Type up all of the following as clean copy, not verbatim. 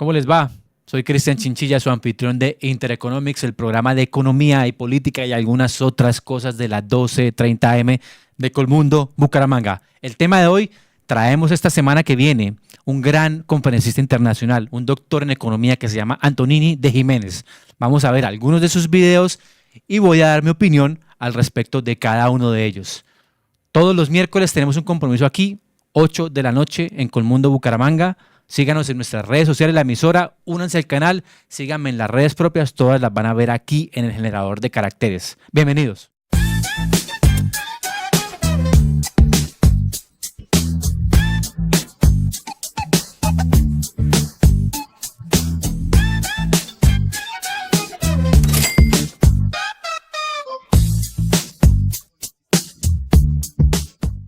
¿Cómo les va? Soy Cristian Chinchilla, su anfitrión de Intereconomics, el programa de economía y política y algunas otras cosas de las 12:30 AM de Colmundo, Bucaramanga. El tema de hoy, traemos esta semana que viene un gran conferencista internacional, un doctor en economía que se llama Antonini de Jiménez. Vamos a ver algunos de sus videos y voy a dar mi opinión al respecto de cada uno de ellos. Todos los miércoles tenemos un compromiso aquí, 8 de la noche en Colmundo, Bucaramanga. Síganos en nuestras redes sociales, la emisora, únanse al canal, síganme en las redes propias, todas las van a ver aquí en el generador de caracteres. Bienvenidos.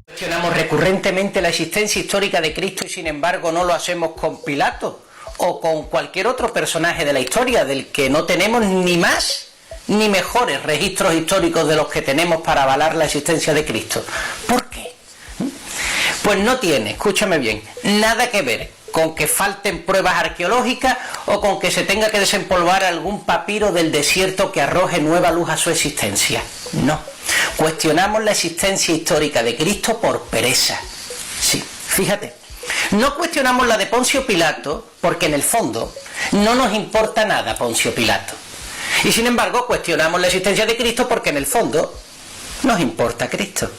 Cuestionamos recurrentemente la existencia histórica de Cristo y sin embargo no lo hacemos con Pilato o con cualquier otro personaje de la historia del que no tenemos ni más ni mejores registros históricos de los que tenemos para avalar la existencia de Cristo. ¿Por qué? Pues no tiene, escúchame bien, nada que ver con que falten pruebas arqueológicas o con que se tenga que desempolvar algún papiro del desierto que arroje nueva luz a su existencia. No. Cuestionamos la existencia histórica de Cristo por pereza. Sí, fíjate. No cuestionamos la de Poncio Pilato porque en el fondo no nos importa nada Poncio Pilato. Y sin embargo cuestionamos la existencia de Cristo porque en el fondo nos importa Cristo.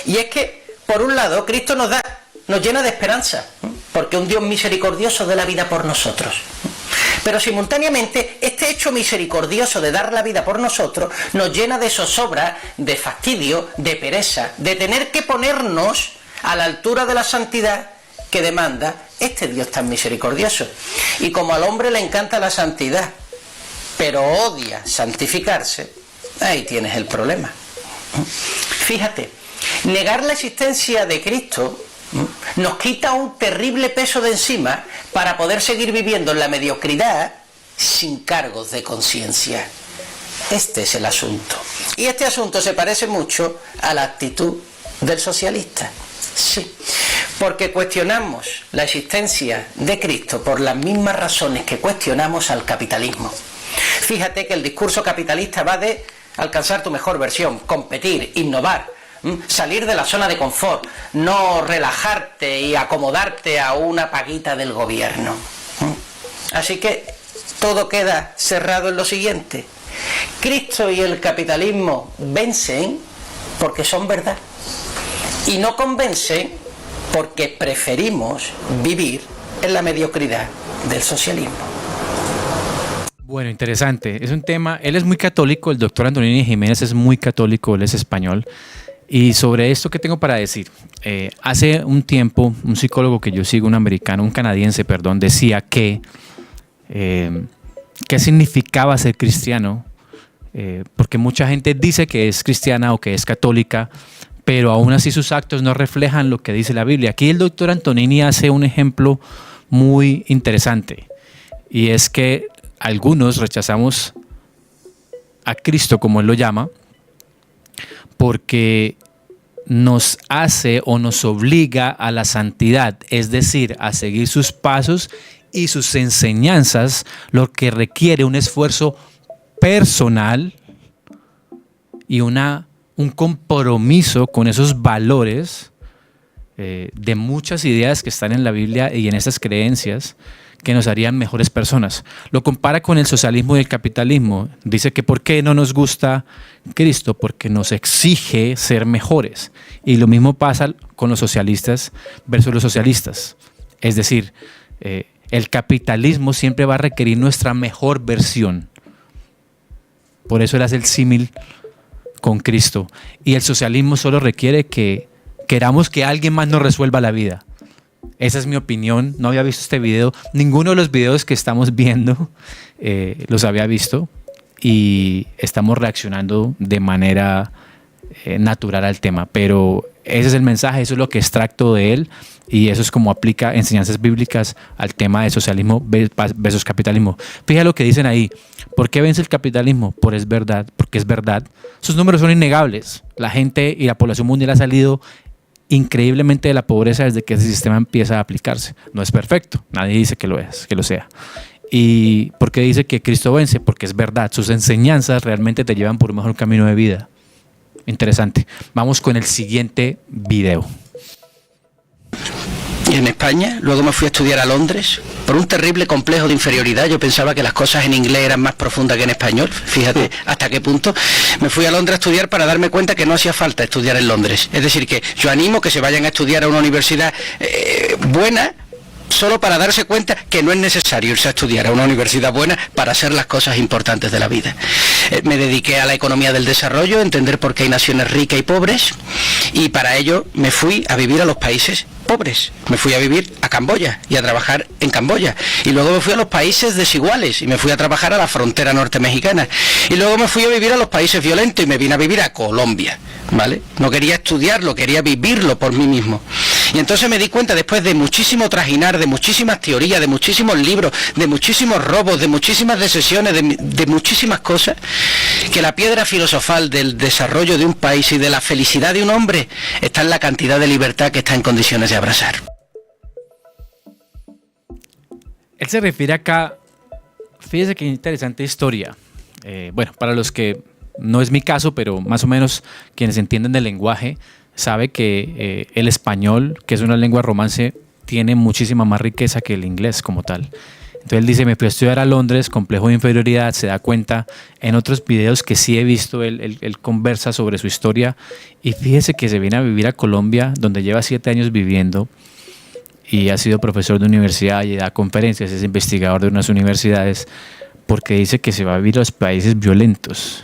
Y es que, por un lado, Cristo nos llena de esperanza, porque un Dios misericordioso da la vida por nosotros. Pero simultáneamente, este hecho misericordioso de dar la vida por nosotros nos llena de zozobra, de fastidio, de pereza, de tener que ponernos a la altura de la santidad que demanda este Dios tan misericordioso. Y como al hombre le encanta la santidad, pero odia santificarse, ahí tienes el problema. Fíjate, negar la existencia de Cristo nos quita un terrible peso de encima para poder seguir viviendo en la mediocridad sin cargos de conciencia. Este es el asunto. Y este asunto se parece mucho a la actitud del socialista. Sí, porque cuestionamos la existencia de Cristo por las mismas razones que cuestionamos al capitalismo. Fíjate que el discurso capitalista va de alcanzar tu mejor versión, competir, innovar, salir de la zona de confort, no relajarte y acomodarte a una paguita del gobierno. Así que todo queda cerrado en lo siguiente: Cristo y el capitalismo vencen porque son verdad y no convencen porque preferimos vivir en la mediocridad del socialismo. Bueno, interesante. Es un tema, él es muy católico, el doctor Antonini Jiménez es muy católico, él es español. Y sobre esto, ¿qué tengo para decir? Hace un tiempo, un psicólogo que yo sigo, un canadiense, decía que qué significaba ser cristiano, porque mucha gente dice que es cristiana o que es católica, pero aún así sus actos no reflejan lo que dice la Biblia. Aquí el doctor Antonini hace un ejemplo muy interesante, y es que algunos rechazamos a Cristo, como él lo llama, porque nos hace o nos obliga a la santidad, es decir, a seguir sus pasos y sus enseñanzas, lo que requiere un esfuerzo personal y un compromiso con esos valores de muchas ideas que están en la Biblia y en esas creencias que nos harían mejores personas. Lo compara con el socialismo y el capitalismo. Dice que ¿por qué no nos gusta Cristo? Porque nos exige ser mejores. Y lo mismo pasa con los socialistas versus los socialistas. Es decir, el capitalismo siempre va a requerir nuestra mejor versión. Por eso él hace el símil con Cristo. Y el socialismo solo requiere que queramos que alguien más nos resuelva la vida. Esa es mi opinión. No había visto este video. Ninguno de los videos que estamos viendo los había visto. Y estamos reaccionando de manera natural al tema. Pero ese es el mensaje, eso es lo que extracto de él. Y eso es como aplica enseñanzas bíblicas al tema de socialismo versus capitalismo. Fíjate lo que dicen ahí. ¿Por qué vence el capitalismo? Porque es verdad. Sus números son innegables. La gente y la población mundial ha salido increíblemente de la pobreza desde que ese sistema empieza a aplicarse. No es perfecto, nadie dice que lo es, que lo sea. ¿Y por qué dice que Cristo vence? Porque es verdad, sus enseñanzas realmente te llevan por un mejor camino de vida. Interesante. Vamos con el siguiente video. En España, luego me fui a estudiar a Londres, por un terrible complejo de inferioridad. Yo pensaba que las cosas en inglés eran más profundas que en español, fíjate hasta qué punto. Me fui a Londres a estudiar para darme cuenta que no hacía falta estudiar en Londres. Es decir, que yo animo que se vayan a estudiar a una universidad buena, solo para darse cuenta que no es necesario irse a estudiar a una universidad buena para hacer las cosas importantes de la vida. Me dediqué a la economía del desarrollo, a entender por qué hay naciones ricas y pobres, y para ello me fui a vivir a los países pobres. Me fui a vivir a Camboya y a trabajar en Camboya. Y luego me fui a los países desiguales y me fui a trabajar a la frontera norte mexicana. Y luego me fui a vivir a los países violentos y me vine a vivir a Colombia, ¿vale? No quería estudiarlo, quería vivirlo por mí mismo. Y entonces me di cuenta, después de muchísimo trajinar, de muchísimas teorías, de muchísimos libros, de muchísimos robos, de muchísimas decisiones, de muchísimas cosas, que la piedra filosofal del desarrollo de un país y de la felicidad de un hombre está en la cantidad de libertad que está en condiciones de abrazar. Él se refiere acá, fíjese qué interesante historia. Bueno, para los que no es mi caso, pero más o menos quienes entienden del lenguaje, sabe que el español, que es una lengua romance, tiene muchísima más riqueza que el inglés como tal. Entonces él dice, me fui a estudiar a Londres, complejo de inferioridad, se da cuenta en otros videos que sí he visto, él conversa sobre su historia y fíjese que se viene a vivir a Colombia, donde lleva 7 años viviendo y ha sido profesor de universidad y da conferencias, es investigador de unas universidades, porque dice que se va a vivir a los países violentos.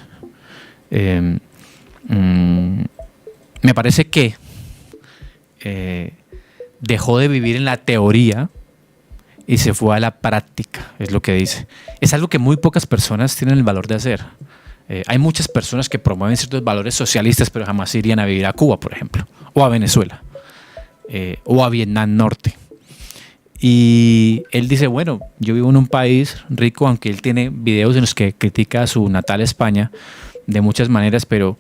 Me parece que dejó de vivir en la teoría y se fue a la práctica, es lo que dice. Es algo que muy pocas personas tienen el valor de hacer. Hay muchas personas que promueven ciertos valores socialistas, pero jamás irían a vivir a Cuba, por ejemplo, o a Venezuela, o a Vietnam Norte. Y él dice, bueno, yo vivo en un país rico, aunque él tiene videos en los que critica a su natal España de muchas maneras, pero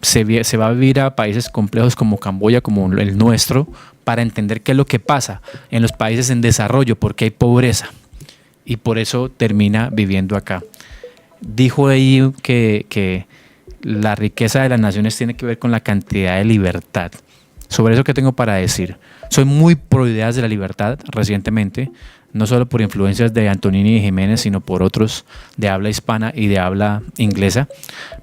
se va a vivir a países complejos como Camboya, como el nuestro, para entender qué es lo que pasa en los países en desarrollo, porque hay pobreza y por eso termina viviendo acá. Dijo ahí que la riqueza de las naciones tiene que ver con la cantidad de libertad. Sobre eso, ¿qué tengo para decir? Soy muy pro ideas de la libertad recientemente, no solo por influencias de Antonini y Jiménez, sino por otros de habla hispana y de habla inglesa.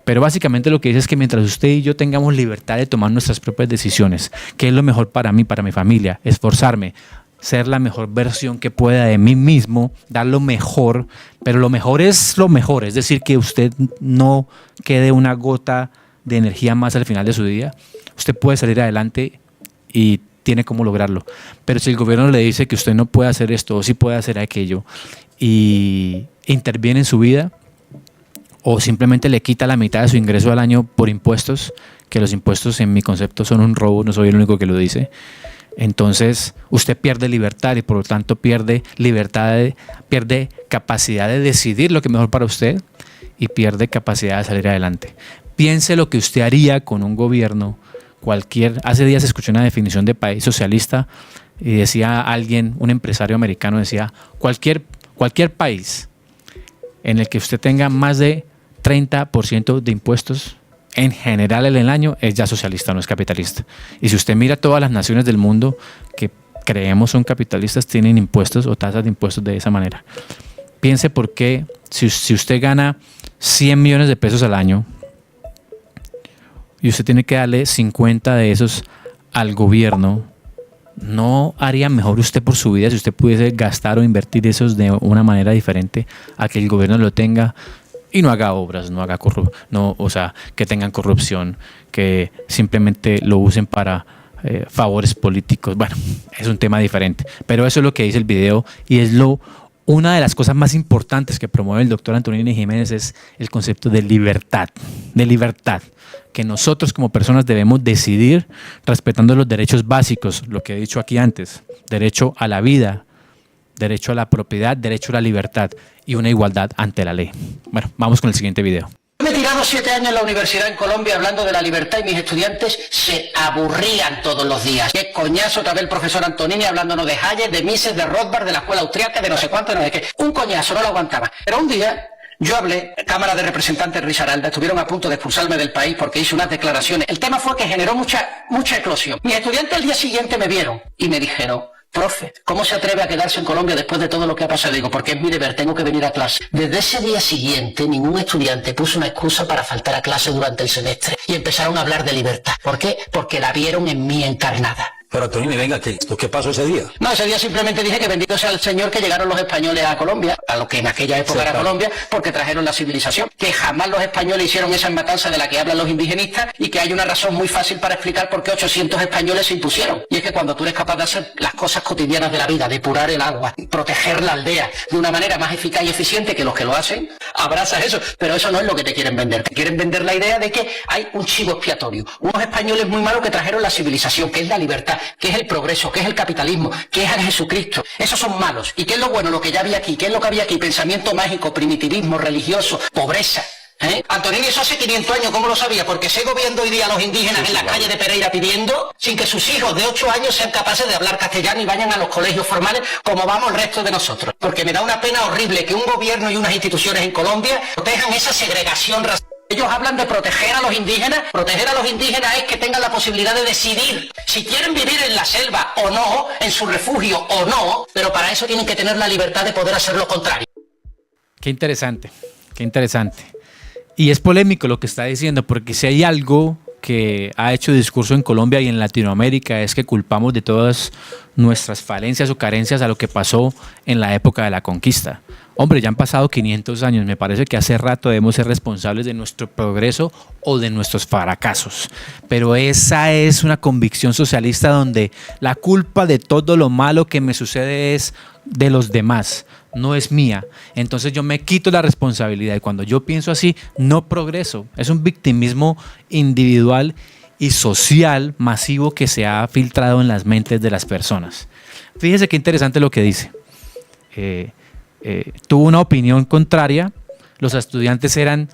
Pero básicamente lo que dice es que mientras usted y yo tengamos libertad de tomar nuestras propias decisiones, ¿qué es lo mejor para mí, para mi familia? Esforzarme, ser la mejor versión que pueda de mí mismo, dar lo mejor, pero lo mejor, es decir, que usted no quede una gota de energía más al final de su día. Usted puede salir adelante y tiene cómo lograrlo. Pero si el gobierno le dice que usted no puede hacer esto o sí puede hacer aquello y interviene en su vida o simplemente le quita la mitad de su ingreso al año por impuestos, que los impuestos en mi concepto son un robo, no soy el único que lo dice, entonces usted pierde libertad y por lo tanto pierde capacidad de decidir lo que es mejor para usted y pierde capacidad de salir adelante. Piense lo que usted haría con un gobierno hace días escuché una definición de país socialista y decía alguien, un empresario americano decía, cualquier país en el que usted tenga más de 30% de impuestos en general en el año es ya socialista, no es capitalista. Y si usted mira todas las naciones del mundo que creemos son capitalistas, tienen impuestos o tasas de impuestos de esa manera. Piense por qué si usted gana 100 millones de pesos al año, y usted tiene que darle 50 de esos al gobierno, ¿no haría mejor usted por su vida si usted pudiese gastar o invertir esos de una manera diferente a que el gobierno lo tenga y no haga obras, que tengan corrupción, que simplemente lo usen para favores políticos? Bueno, es un tema diferente, pero eso es lo que dice el video y es una de las cosas más importantes que promueve el doctor Antonini Jiménez es el concepto de libertad, que nosotros como personas debemos decidir respetando los derechos básicos, lo que he dicho aquí antes, derecho a la vida, derecho a la propiedad, derecho a la libertad y una igualdad ante la ley. Bueno, vamos con el siguiente video. me he tirado 7 años en la universidad en Colombia hablando de la libertad y mis estudiantes se aburrían todos los días. Qué coñazo otra vez el profesor Antonini hablándonos de Hayek, de Mises, de Rothbard, de la escuela austriaca, de no sé cuánto, no sé qué. Un coñazo, no lo aguantaba. Pero un día yo hablé, Cámara de Representantes Risaralda, estuvieron a punto de expulsarme del país porque hice unas declaraciones. El tema fue que generó mucha eclosión. Mis estudiantes al día siguiente me vieron y me dijeron: profe, ¿cómo se atreve a quedarse en Colombia después de todo lo que ha pasado? Digo, porque es mi deber, tengo que venir a clase. Desde ese día siguiente, ningún estudiante puso una excusa para faltar a clase durante el semestre y empezaron a hablar de libertad. ¿Por qué? Porque la vieron en mí encarnada. Pero Antonini, venga, ¿qué pasó ese día? No, ese día simplemente dije que bendito sea el Señor que llegaron los españoles a Colombia, a lo que en aquella época era Colombia, porque trajeron la civilización. Que jamás los españoles hicieron esa matanza de la que hablan los indigenistas y que hay una razón muy fácil para explicar por qué 800 españoles se impusieron. Y es que cuando tú eres capaz de hacer las cosas cotidianas de la vida, depurar el agua, proteger la aldea de una manera más eficaz y eficiente que los que lo hacen, abrazas eso. Pero eso no es lo que te quieren vender. Te quieren vender la idea de que hay un chivo expiatorio. Unos españoles muy malos que trajeron la civilización, que es la libertad, que es el progreso, que es el capitalismo, que es a Jesucristo. Esos son malos. ¿Y qué es lo bueno? Lo que ya había aquí. ¿Qué es lo que había aquí? Pensamiento mágico, primitivismo, religioso, pobreza. Antonini, eso hace 500 años, ¿cómo lo sabía? Porque sigo viendo hoy día a los indígenas en la calle de Pereira pidiendo, sin que sus hijos de 8 años sean capaces de hablar castellano y vayan a los colegios formales como vamos el resto de nosotros. Porque me da una pena horrible que un gobierno y unas instituciones en Colombia protejan esa segregación racial. Ellos hablan de proteger a los indígenas. Proteger a los indígenas es que tengan la posibilidad de decidir si quieren vivir en la selva o no, en su refugio o no, pero para eso tienen que tener la libertad de poder hacer lo contrario. Qué interesante, qué interesante. Y es polémico lo que está diciendo, porque si hay algo que ha hecho discurso en Colombia y en Latinoamérica es que culpamos de todas nuestras falencias o carencias a lo que pasó en la época de la conquista. Hombre, ya han pasado 500 años, me parece que hace rato debemos ser responsables de nuestro progreso o de nuestros fracasos. Pero esa es una convicción socialista donde la culpa de todo lo malo que me sucede es de los demás, no es mía. Entonces yo me quito la responsabilidad y cuando yo pienso así, no progreso. Es un victimismo individual y social masivo que se ha filtrado en las mentes de las personas. Fíjese qué interesante lo que dice. Tuvo una opinión contraria, los estudiantes eran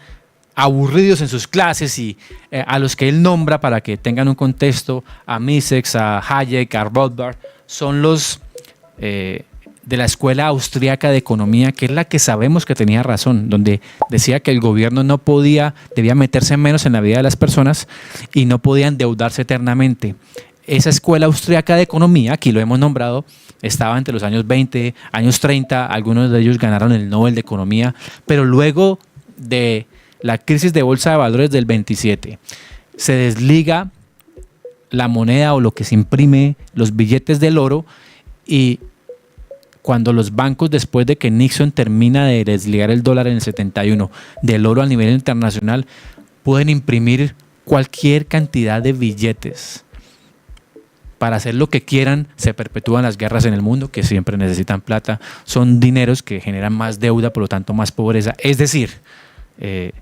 aburridos en sus clases y a los que él nombra, para que tengan un contexto, a Mises, a Hayek, a Rothbard, son los de la Escuela Austriaca de Economía, que es la que sabemos que tenía razón, donde decía que el gobierno no debía meterse menos en la vida de las personas y no podía endeudarse eternamente. Esa Escuela Austriaca de Economía, aquí lo hemos nombrado, estaba entre los años 20, años 30, algunos de ellos ganaron el Nobel de Economía, pero luego de la crisis de bolsa de valores del 27, se desliga la moneda o lo que se imprime, los billetes del oro, y cuando los bancos, después de que Nixon termina de desligar el dólar en el 71 del oro a nivel internacional, pueden imprimir cualquier cantidad de billetes. Para hacer lo que quieran, se perpetúan las guerras en el mundo, que siempre necesitan plata. Son dineros que generan más deuda, por lo tanto más pobreza. Es decir, que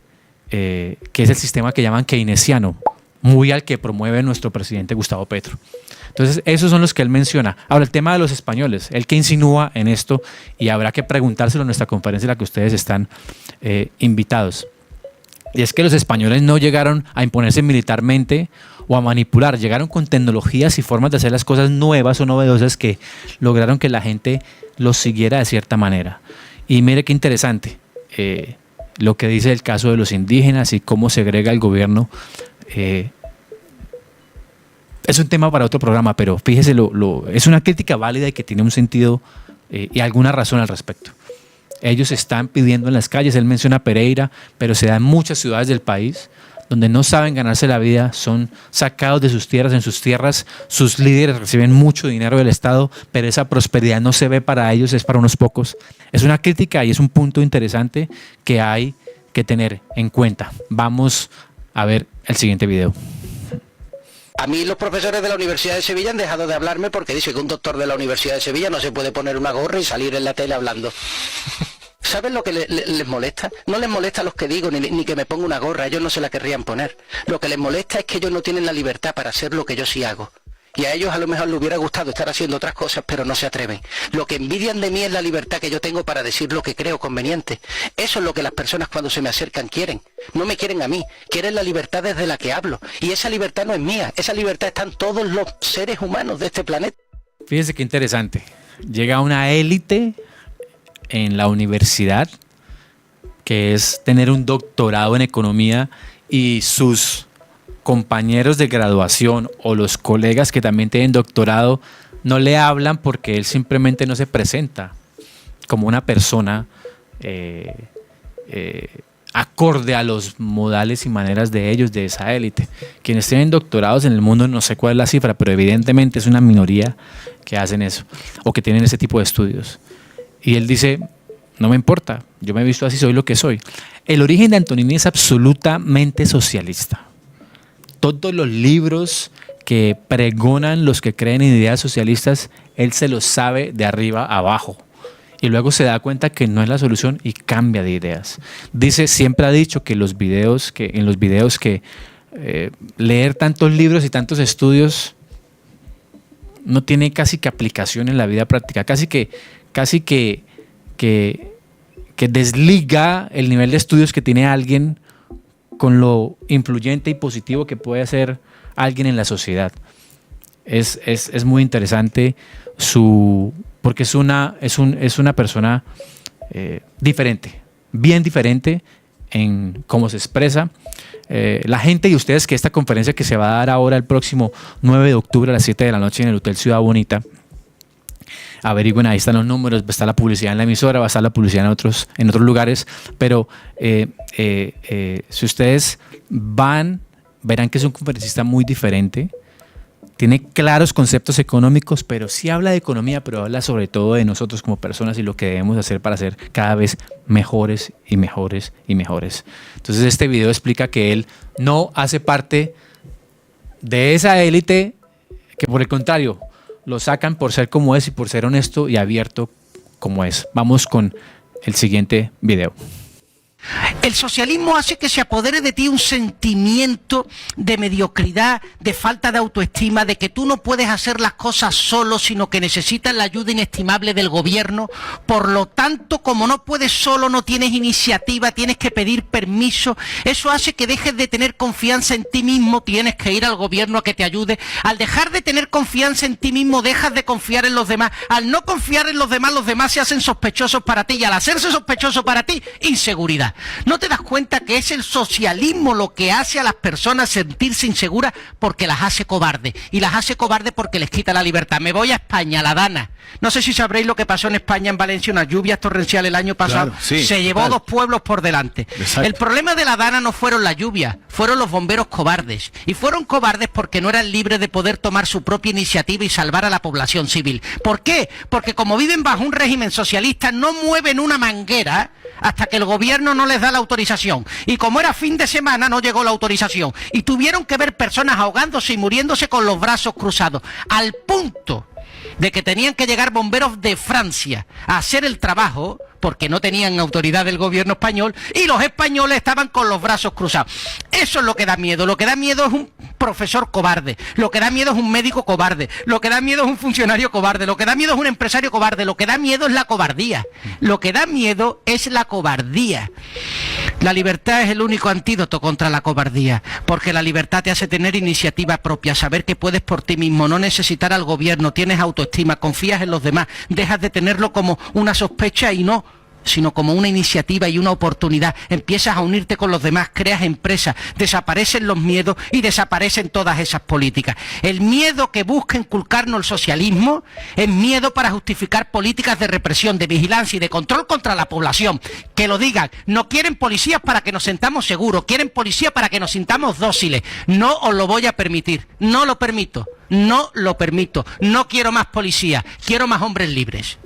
es el sistema que llaman keynesiano, muy al que promueve nuestro presidente Gustavo Petro. Entonces, esos son los que él menciona. Ahora, el tema de los españoles, él que insinúa en esto, y habrá que preguntárselo en nuestra conferencia en la que ustedes están invitados. Y es que los españoles no llegaron a imponerse militarmente o a manipular, llegaron con tecnologías y formas de hacer las cosas nuevas o novedosas que lograron que la gente los siguiera de cierta manera. Y mire qué interesante lo que dice el caso de los indígenas y cómo segrega el gobierno. Es un tema para otro programa, pero fíjese, es una crítica válida y que tiene un sentido y alguna razón al respecto. Ellos están pidiendo en las calles, él menciona Pereira, pero se da en muchas ciudades del país donde no saben ganarse la vida, son sacados de sus tierras. En sus tierras sus líderes reciben mucho dinero del Estado, pero esa prosperidad no se ve para ellos, es para unos pocos. Es una crítica y es un punto interesante que hay que tener en cuenta. Vamos a ver el siguiente video. A mí los profesores de la Universidad de Sevilla han dejado de hablarme porque dice que un doctor de la Universidad de Sevilla no se puede poner una gorra y salir en la tele hablando. ¿Saben lo que les molesta? No les molesta los que digo, ni que me ponga una gorra, ellos no se la querrían poner. Lo que les molesta es que ellos no tienen la libertad para hacer lo que yo sí hago. Y a ellos a lo mejor les hubiera gustado estar haciendo otras cosas, pero no se atreven. Lo que envidian de mí es la libertad que yo tengo para decir lo que creo conveniente. Eso es lo que las personas cuando se me acercan quieren. No me quieren a mí, quieren la libertad desde la que hablo. Y esa libertad no es mía, esa libertad está en todos los seres humanos de este planeta. Fíjense qué interesante. Llega una élite en la universidad, que es tener un doctorado en economía, y sus compañeros de graduación o los colegas que también tienen doctorado no le hablan porque él simplemente no se presenta como una persona acorde a los modales y maneras de ellos, de esa élite. Quienes tienen doctorados en el mundo, no sé cuál es la cifra, pero evidentemente es una minoría que hacen eso o que tienen ese tipo de estudios. Y él dice, no me importa, yo me he visto así, soy lo que soy. El origen de Antonini es absolutamente socialista. Todos los libros que pregonan los que creen en ideas socialistas, él se los sabe de arriba a abajo. Y luego se da cuenta que no es la solución y cambia de ideas. Dice, siempre ha dicho que en los videos que leer tantos libros y tantos estudios no tiene casi que aplicación en la vida práctica. Casi que desliga el nivel de estudios que tiene alguien con lo influyente y positivo que puede ser alguien en la sociedad. Es muy interesante porque es una persona diferente, bien diferente en cómo se expresa. La gente y ustedes, que esta conferencia que se va a dar ahora el próximo 9 de octubre a las 7 de la noche en el Hotel Ciudad Bonita, averigüen, ahí están los números, va a estar la publicidad en la emisora, va a estar la publicidad en otros lugares, pero si ustedes van, verán que es un conferencista muy diferente, tiene claros conceptos económicos, pero sí habla de economía, pero habla sobre todo de nosotros como personas y lo que debemos hacer para ser cada vez mejores y mejores y mejores. Entonces este video explica que él no hace parte de esa élite, que por el contrario, lo sacan por ser como es y por ser honesto y abierto como es. Vamos con el siguiente video. El socialismo hace que se apodere de ti un sentimiento de mediocridad, de falta de autoestima, de que tú no puedes hacer las cosas solo, sino que necesitas la ayuda inestimable del gobierno. Por lo tanto, como no puedes solo, no tienes iniciativa, tienes que pedir permiso. Eso hace que dejes de tener confianza en ti mismo, tienes que ir al gobierno a que te ayude. Al dejar de tener confianza en ti mismo, dejas de confiar en los demás. Al no confiar en los demás se hacen sospechosos para ti, y al hacerse sospechosos para ti, inseguridad. ¿No te das cuenta que es el socialismo lo que hace a las personas sentirse inseguras? Porque las hace cobardes. Y las hace cobardes porque les quita la libertad. Me voy a España, la Dana. No sé si sabréis lo que pasó en España, en Valencia, unas lluvias torrenciales el año pasado. Claro, sí, se llevó 2 pueblos por delante. Exacto. El problema de la Dana no fueron las lluvias, fueron los bomberos cobardes. Y fueron cobardes porque no eran libres de poder tomar su propia iniciativa y salvar a la población civil. ¿Por qué? Porque como viven bajo un régimen socialista, no mueven una manguera hasta que el gobierno no les da la autorización. Y como era fin de semana, no llegó la autorización. Y tuvieron que ver personas ahogándose y muriéndose con los brazos cruzados. Al punto de que tenían que llegar bomberos de Francia a hacer el trabajo, porque no tenían autoridad del gobierno español, y los españoles estaban con los brazos cruzados. Eso es lo que da miedo. Lo que da miedo es un profesor cobarde. Lo que da miedo es un médico cobarde. Lo que da miedo es un funcionario cobarde. Lo que da miedo es un empresario cobarde. Lo que da miedo es la cobardía. Lo que da miedo es la cobardía. La libertad es el único antídoto contra la cobardía, porque la libertad te hace tener iniciativa propia, saber que puedes por ti mismo, no necesitar al gobierno, tienes autoestima, confías en los demás, dejas de tenerlo como una sospecha y no, sino como una iniciativa y una oportunidad. Empiezas a unirte con los demás, creas empresas, desaparecen los miedos y desaparecen todas esas políticas. El miedo que busca inculcarnos el socialismo es miedo para justificar políticas de represión, de vigilancia y de control contra la población. Que lo digan, no quieren policías para que nos sentamos seguros, quieren policías para que nos sintamos dóciles. No os lo voy a permitir, no lo permito, no lo permito. No quiero más policías, quiero más hombres libres.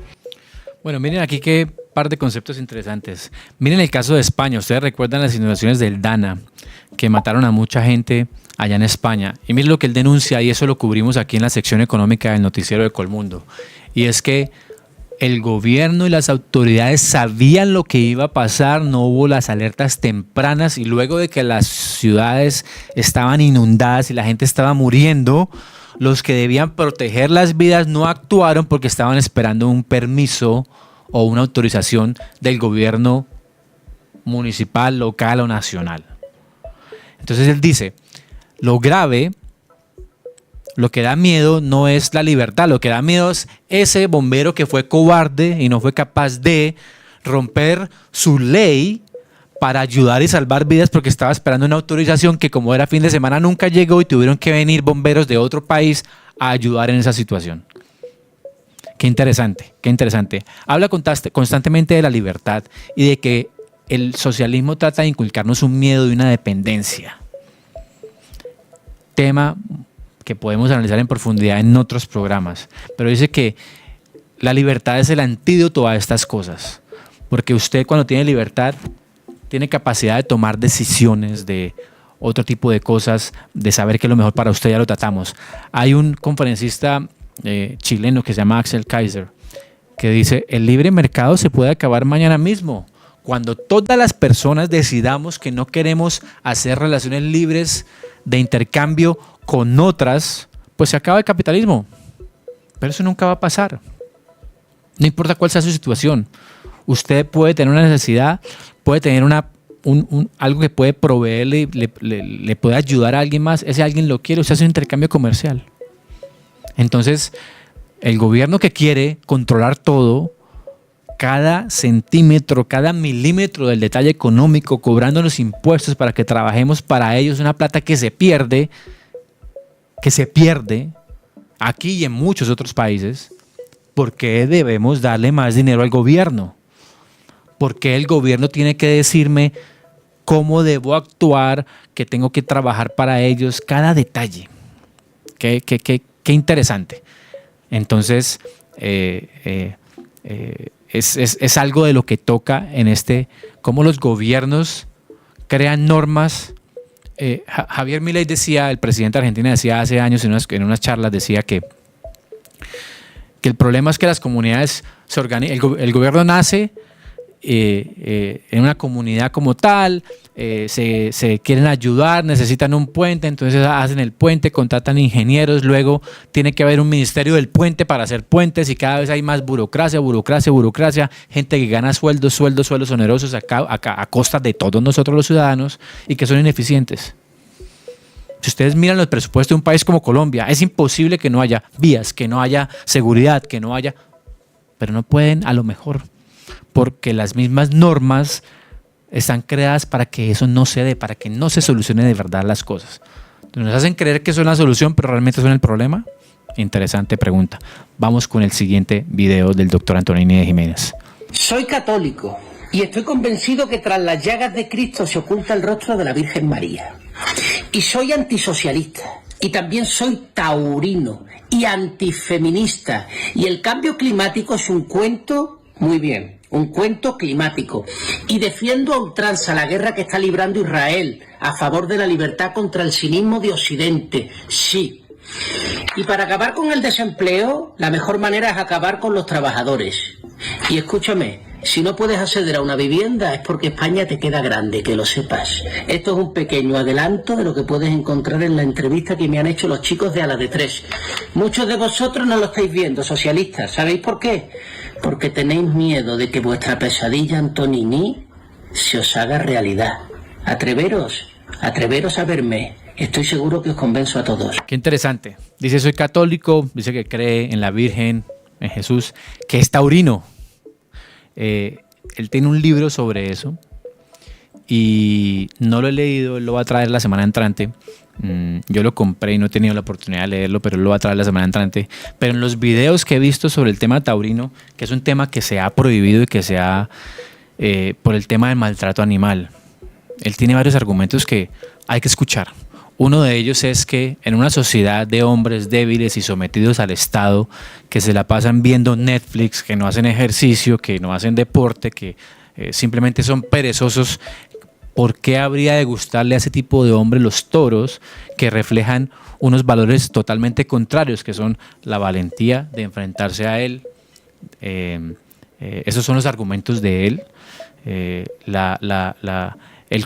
Bueno, miren aquí qué par de conceptos interesantes. Miren el caso de España. Ustedes recuerdan las inundaciones del Dana, que mataron a mucha gente allá en España. Y miren lo que él denuncia, y eso lo cubrimos aquí en la sección económica del noticiero de Colmundo. Y es que el gobierno y las autoridades sabían lo que iba a pasar, no hubo las alertas tempranas, y luego de que las ciudades estaban inundadas y la gente estaba muriendo, Los que debían proteger las vidas no actuaron porque estaban esperando un permiso o una autorización del gobierno municipal, local o nacional. Entonces él dice, lo grave, lo que da miedo no es la libertad, lo que da miedo es ese bombero que fue cobarde y no fue capaz de romper su ley para ayudar y salvar vidas porque estaba esperando una autorización que, como era fin de semana, nunca llegó y tuvieron que venir bomberos de otro país a ayudar en esa situación. Qué interesante, qué interesante. Habla constantemente de la libertad y de que el socialismo trata de inculcarnos un miedo y una dependencia. Tema que podemos analizar en profundidad en otros programas. Pero dice que la libertad es el antídoto a estas cosas. Porque usted, cuando tiene libertad, tiene capacidad de tomar decisiones de otro tipo de cosas, de saber qué es lo mejor para usted. Ya lo tratamos. Hay un conferencista chileno que se llama Axel Kaiser, que dice, el libre mercado se puede acabar mañana mismo. Cuando todas las personas decidamos que no queremos hacer relaciones libres de intercambio con otras, pues se acaba el capitalismo. Pero eso nunca va a pasar. No importa cuál sea su situación. Usted puede tener una necesidad, puede tener algo que puede proveerle, le puede ayudar a alguien más. Ese alguien lo quiere, usted hace un intercambio comercial. Entonces, el gobierno que quiere controlar todo, cada centímetro, cada milímetro del detalle económico, cobrándonos impuestos para que trabajemos para ellos, una plata que se pierde aquí y en muchos otros países. ¿Por qué debemos darle más dinero al gobierno? ¿Por qué el gobierno tiene que decirme cómo debo actuar, que tengo que trabajar para ellos? Cada detalle. Qué interesante. Entonces, es algo de lo que toca en cómo los gobiernos crean normas. Javier Milei decía, el presidente de Argentina decía hace años en unas charlas, decía que el problema es que las comunidades se organizan, el gobierno nace en una comunidad como tal, se quieren ayudar, necesitan un puente, entonces hacen el puente, contratan ingenieros, luego tiene que haber un ministerio del puente para hacer puentes y cada vez hay más burocracia, gente que gana sueldos onerosos a costa de todos nosotros los ciudadanos y que son ineficientes. Si ustedes miran los presupuestos de un país como Colombia, es imposible que no haya vías, que no haya seguridad, pero no pueden a lo mejor, porque las mismas normas están creadas para que eso no se dé, para que no se solucione de verdad las cosas. Nos hacen creer que son la solución, pero realmente son el problema. Interesante pregunta. Vamos con el siguiente video del doctor Antonini de Jiménez. Soy católico y estoy convencido que tras las llagas de Cristo se oculta el rostro de la Virgen María. Y soy antisocialista. Y también soy taurino y antifeminista. Y el cambio climático es un cuento, muy bien, un cuento climático. Y defiendo a ultranza la guerra que está librando Israel a favor de la libertad contra el cinismo de Occidente. Sí. Y para acabar con el desempleo, la mejor manera es acabar con los trabajadores. Y escúchame, si no puedes acceder a una vivienda es porque España te queda grande, que lo sepas. Esto es un pequeño adelanto de lo que puedes encontrar en la entrevista que me han hecho los chicos de A la de Tres. Muchos de vosotros no lo estáis viendo, socialistas. ¿Sabéis por qué? Porque tenéis miedo de que vuestra pesadilla Antonini se os haga realidad. Atreveros a verme. Estoy seguro que os convenzo a todos. Qué interesante. Dice, soy católico, dice que cree en la Virgen, en Jesús, que es taurino. Él tiene un libro sobre eso y no lo he leído, él lo va a traer la semana entrante. Yo lo compré y no he tenido la oportunidad de leerlo, pero él lo va a traer la semana entrante. Pero en los videos que he visto sobre el tema taurino, que es un tema que se ha prohibido y que se ha por el tema del maltrato animal, él tiene varios argumentos que hay que escuchar. Uno de ellos es que en una sociedad de hombres débiles y sometidos al Estado, que se la pasan viendo Netflix, que no hacen ejercicio, que no hacen deporte, que simplemente son perezosos, ¿por qué habría de gustarle a ese tipo de hombres los toros que reflejan unos valores totalmente contrarios, que son la valentía de enfrentarse a él? Esos son los argumentos de él. El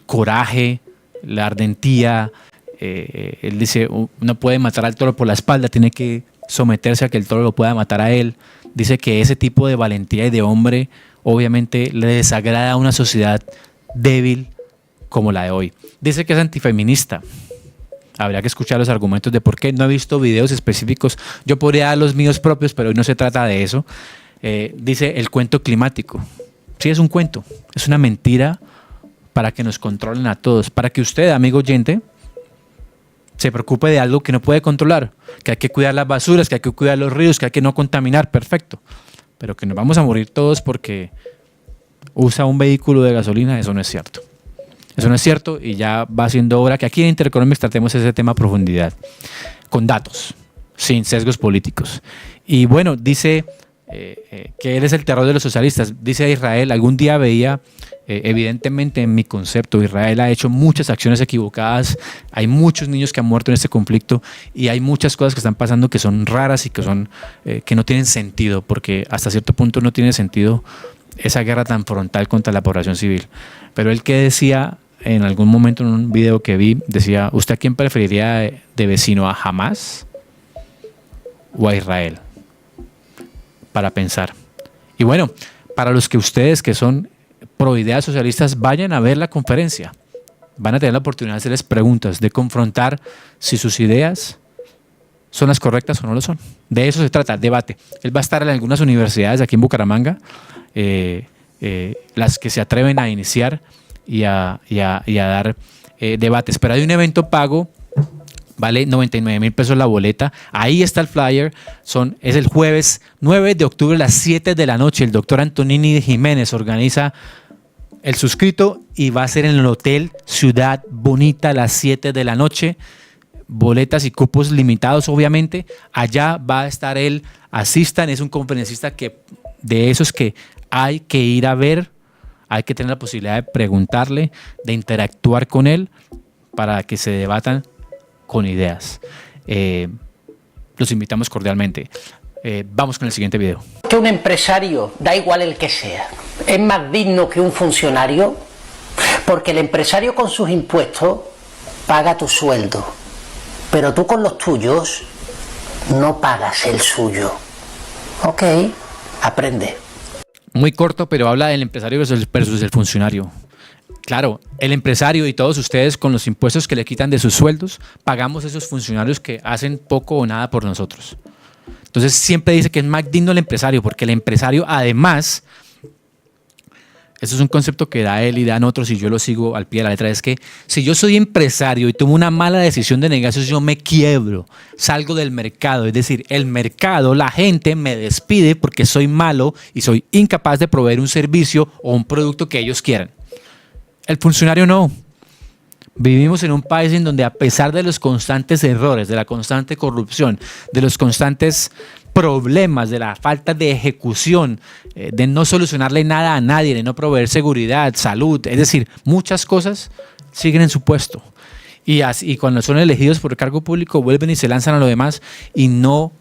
coraje, la ardentía, él dice, no puede matar al toro por la espalda, tiene que someterse a que el toro lo pueda matar a él. Dice que ese tipo de valentía y de hombre obviamente le desagrada a una sociedad débil como la de hoy. Dice que es antifeminista. Habría que escuchar los argumentos de por qué. No he visto videos específicos. Yo podría dar los míos propios, pero hoy no se trata de eso. Dice el cuento climático. Sí, es un cuento. Es una mentira para que nos controlen a todos. Para que usted, amigo oyente, se preocupe de algo que no puede controlar. Que hay que cuidar las basuras, que hay que cuidar los ríos, que hay que no contaminar. Perfecto. Pero que nos vamos a morir todos porque usa un vehículo de gasolina, eso no es cierto. Eso no es cierto y ya va siendo hora que aquí en Intereconomics tratemos ese tema a profundidad, con datos, sin sesgos políticos. Y bueno, dice que él es el terror de los socialistas. Dice Israel, algún día veía, evidentemente en mi concepto, Israel ha hecho muchas acciones equivocadas, hay muchos niños que han muerto en este conflicto y hay muchas cosas que están pasando que son raras y que no tienen sentido, porque hasta cierto punto no tiene sentido esa guerra tan frontal contra la población civil. Pero él que decía en algún momento en un video que vi, decía, ¿usted a quién preferiría de vecino, a Hamas o a Israel? Para pensar. Y bueno, para los que ustedes que son pro ideas socialistas, vayan a ver la conferencia. Van a tener la oportunidad de hacerles preguntas, de confrontar si sus ideas son las correctas o no lo son. De eso se trata, debate. Él va a estar en algunas universidades aquí en Bucaramanga, las que se atreven a iniciar y a dar debates. Pero hay un evento pago, vale 99,000 pesos la boleta. Ahí está el flyer. Es el jueves 9 de octubre a las 7 de la noche. El doctor Antonini Jiménez organiza el suscrito y va a ser en el Hotel Ciudad Bonita a las 7 de la noche. Boletas y cupos limitados, obviamente. Allá va a estar él. Asistan. Es un conferencista de esos que hay que ir a ver. Hay que tener la posibilidad de preguntarle, de interactuar con él para que se debatan con ideas. Los invitamos cordialmente. Vamos con el siguiente video. Que un empresario, da igual el que sea, es más digno que un funcionario, porque el empresario con sus impuestos paga tu sueldo, pero tú con los tuyos no pagas el suyo. Ok, aprende. Muy corto, pero habla del empresario versus el funcionario. Claro, el empresario y todos ustedes con los impuestos que le quitan de sus sueldos, pagamos a esos funcionarios que hacen poco o nada por nosotros. Entonces siempre dice que es más digno el empresario, porque el empresario además, eso es un concepto que da él y dan otros y yo lo sigo al pie de la letra, es que si yo soy empresario y tomo una mala decisión de negocios, yo me quiebro, salgo del mercado. Es decir, el mercado, la gente me despide porque soy malo y soy incapaz de proveer un servicio o un producto que ellos quieran. El funcionario no. Vivimos en un país en donde a pesar de los constantes errores, de la constante corrupción, de los constantes problemas, de la falta de ejecución, de no solucionarle nada a nadie, de no proveer seguridad, salud, es decir, muchas cosas siguen en su puesto. Y cuando son elegidos por el cargo público vuelven y se lanzan a lo demás y no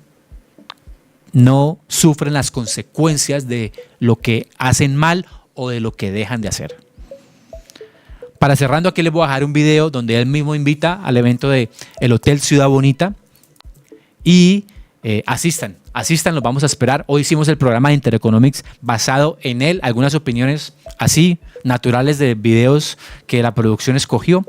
sufren las consecuencias de lo que hacen mal o de lo que dejan de hacer. Para cerrando, aquí les voy a dejar un video donde él mismo invita al evento de el Hotel Ciudad Bonita y asistan, los vamos a esperar. Hoy hicimos el programa de Intereconomics basado en él, algunas opiniones así naturales de videos que la producción escogió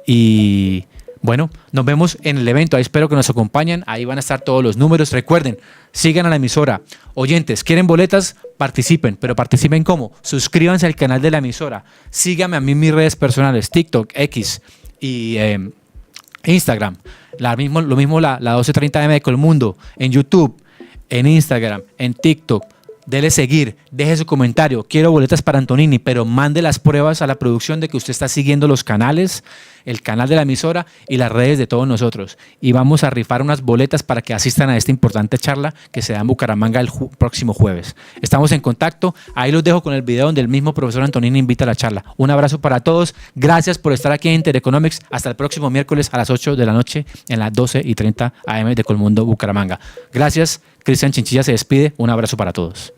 y bueno, nos vemos en el evento. Ahí espero que nos acompañen. Ahí van a estar todos los números. Recuerden, sigan a la emisora. Oyentes, ¿quieren boletas? Participen. ¿Pero participen cómo? Suscríbanse al canal de la emisora. Síganme a mí en mis redes personales, TikTok, X y Instagram. Lo mismo la 1230M de Colmundo. En YouTube, en Instagram, en TikTok. Dele seguir, deje su comentario. Quiero boletas para Antonini, pero mande las pruebas a la producción de que usted está siguiendo los canales, el canal de la emisora y las redes de todos nosotros. Y vamos a rifar unas boletas para que asistan a esta importante charla que se da en Bucaramanga el próximo jueves. Estamos en contacto. Ahí los dejo con el video donde el mismo profesor Antonini invita a la charla. Un abrazo para todos. Gracias por estar aquí en Intereconomics. Hasta el próximo miércoles a las 8 de la noche en las 12:30 AM de Colmundo, Bucaramanga. Gracias. Cristian Chinchilla se despide. Un abrazo para todos.